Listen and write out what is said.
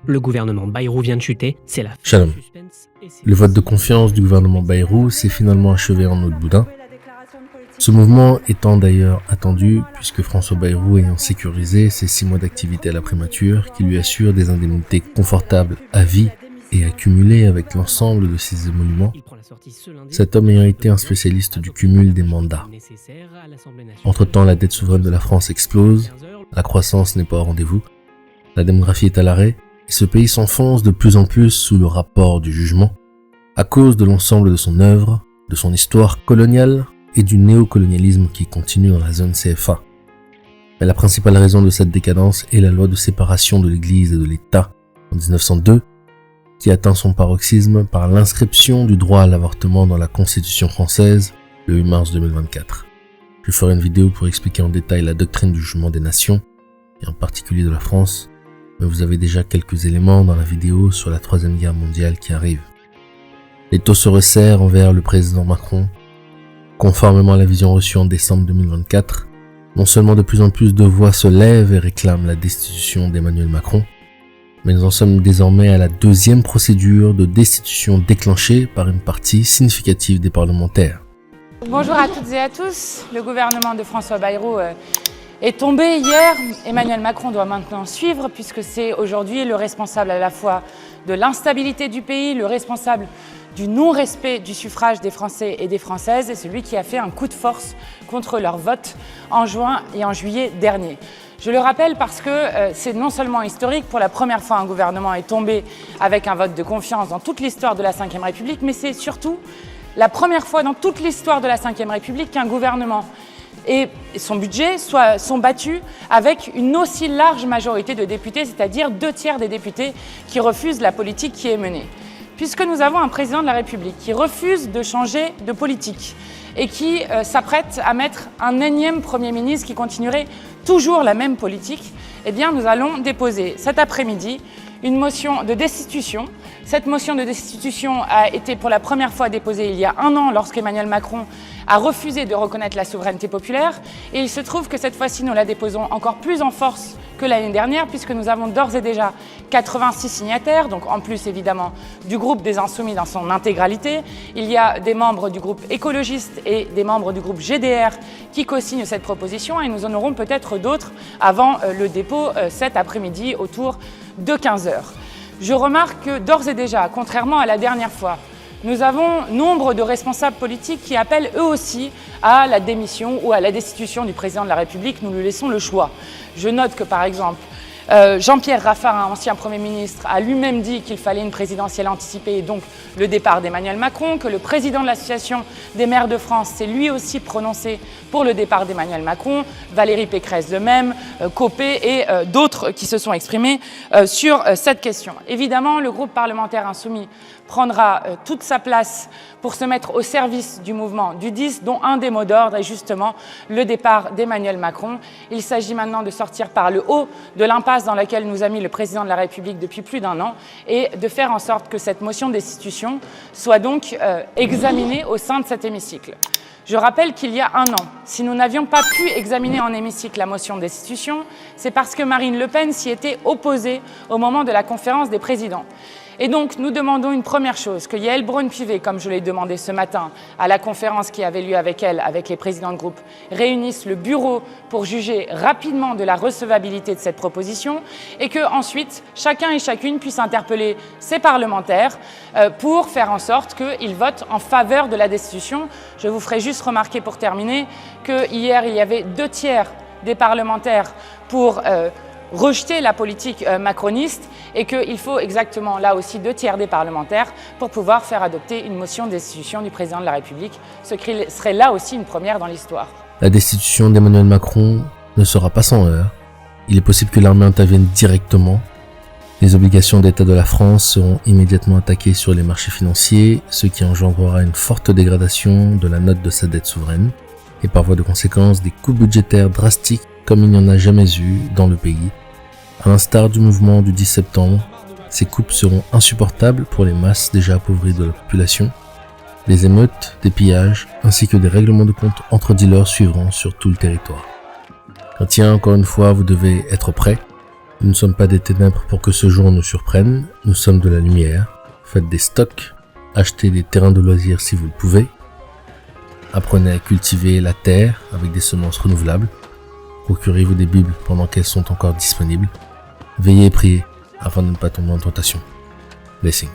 Le gouvernement Bayrou vient de chuter, c'est la fin Shalom. du suspense et c'est Le vote de confiance du gouvernement Bayrou s'est finalement achevé en eau de boudin. Ce mouvement étant d'ailleurs attendu puisque François Bayrou ayant sécurisé ses 6 mois d'activité à la primature qui lui assure des indemnités confortables à vie et accumulées avec l'ensemble de ses émoluments, Il prend la sortie ce lundi. cet homme ayant été un spécialiste du cumul des mandats. Nécessaire à l'Assemblée nationale. Entre-temps, la dette souveraine de la France explose, 15 heures, la croissance n'est pas au rendez-vous, la démographie est à l'arrêt et ce pays s'enfonce de plus en plus sous le rapport du jugement à cause de l'ensemble de son œuvre, de son histoire coloniale et du néocolonialisme qui continue dans la zone CFA. Mais la principale raison de cette décadence est la loi de séparation de l'Église et de l'État en 1902, qui atteint son paroxysme par l'inscription du droit à l'avortement dans la Constitution française le 8 mars 2024. Je ferai une vidéo pour expliquer en détail la doctrine du jugement des nations, et en particulier de la France, mais vous avez déjà quelques éléments dans la vidéo sur la Troisième Guerre mondiale qui arrive. Les taux se resserrent envers le président Macron. Conformément à la vision reçue en décembre 2024, non seulement de plus en plus de voix se lèvent et réclament la destitution d'Emmanuel Macron, mais nous en sommes désormais à la 2e procédure de destitution déclenchée par une partie significative des parlementaires. Bonjour à toutes et à tous. Le gouvernement de François Bayrou est tombé hier. Emmanuel Macron doit maintenant suivre puisque c'est aujourd'hui le responsable à la fois de l'instabilité du pays, le responsable du non-respect du suffrage des Français et des Françaises et celui qui a fait un coup de force contre leur vote en juin et en juillet dernier. Je le rappelle parce que c'est non seulement historique, pour la première fois un gouvernement est tombé avec un vote de confiance dans toute l'histoire de la Ve République, mais c'est surtout la première fois dans toute l'histoire de la Ve République qu'un gouvernement et son budget sont battus avec une aussi large majorité de députés, c'est-à-dire 2/3 des députés qui refusent la politique qui est menée. Puisque nous avons un président de la République qui refuse de changer de politique et qui s'apprête à mettre un énième Premier ministre qui continuerait toujours la même politique, eh bien nous allons déposer cet après-midi une motion de destitution. Cette motion de destitution a été pour la première fois déposée il y a 1 an lorsqu'Emmanuel Macron a refusé de reconnaître la souveraineté populaire. Et il se trouve que cette fois-ci, nous la déposons encore plus en force que l'année dernière puisque nous avons d'ores et déjà 86 signataires, donc en plus évidemment du groupe des Insoumis dans son intégralité. Il y a des membres du groupe écologiste et des membres du groupe GDR qui co-signent cette proposition et nous en aurons peut-être d'autres avant le dépôt cet après-midi autour de 15 heures. Je remarque que d'ores et déjà, contrairement à la dernière fois, nous avons nombre de responsables politiques qui appellent eux aussi à la démission ou à la destitution du président de la République. Nous lui laissons le choix. Je note que par exemple, Jean-Pierre Raffarin, ancien Premier ministre, a lui-même dit qu'il fallait une présidentielle anticipée et donc le départ d'Emmanuel Macron, que le président de l'Association des maires de France s'est lui aussi prononcé pour le départ d'Emmanuel Macron, Valérie Pécresse de même, Copé et d'autres qui se sont exprimés sur cette question. Évidemment, le groupe parlementaire insoumis prendra toute sa place pour se mettre au service du mouvement du 10, dont un des mots d'ordre est justement le départ d'Emmanuel Macron. Il s'agit maintenant de sortir par le haut de l'impasse dans laquelle nous a mis le président de la République depuis plus d'1 an et de faire en sorte que cette motion de destitution soit donc examinée au sein de cet hémicycle. Je rappelle qu'il y a 1 an, si nous n'avions pas pu examiner en hémicycle la motion de destitution, c'est parce que Marine Le Pen s'y était opposée au moment de la conférence des présidents. Et donc, nous demandons une première chose, que Yaël Braun-Pivet, comme je l'ai demandé ce matin à la conférence qui avait lieu avec elle, avec les présidents de groupe, réunissent le bureau pour juger rapidement de la recevabilité de cette proposition et que ensuite, chacun et chacune puisse interpeller ses parlementaires pour faire en sorte qu'ils votent en faveur de la destitution. Je vous ferai juste remarquer pour terminer que hier, il y avait 2/3 des parlementaires pour rejeter la politique macroniste et qu'il faut exactement là aussi 2/3 des parlementaires pour pouvoir faire adopter une motion de destitution du président de la République, ce qui serait là aussi une première dans l'histoire. La destitution d'Emmanuel Macron ne sera pas sans heurts. Il est possible que l'armée intervienne directement. Les obligations d'État de la France seront immédiatement attaquées sur les marchés financiers, ce qui engendrera une forte dégradation de la note de sa dette souveraine et par voie de conséquence des coûts budgétaires drastiques comme il n'y en a jamais eu dans le pays. À l'instar du mouvement du 10 septembre, ces coupes seront insupportables pour les masses déjà appauvries de la population. Des émeutes, des pillages, ainsi que des règlements de compte entre dealers suivront sur tout le territoire. Je tiens encore une fois, vous devez être prêts. Nous ne sommes pas des ténèbres pour que ce jour nous surprenne, nous sommes de la lumière. Faites des stocks, achetez des terrains de loisirs si vous le pouvez. Apprenez à cultiver la terre avec des semences renouvelables. Procurez-vous des Bibles pendant qu'elles sont encore disponibles. Veillez et priez afin de ne pas tomber en tentation. Blessing.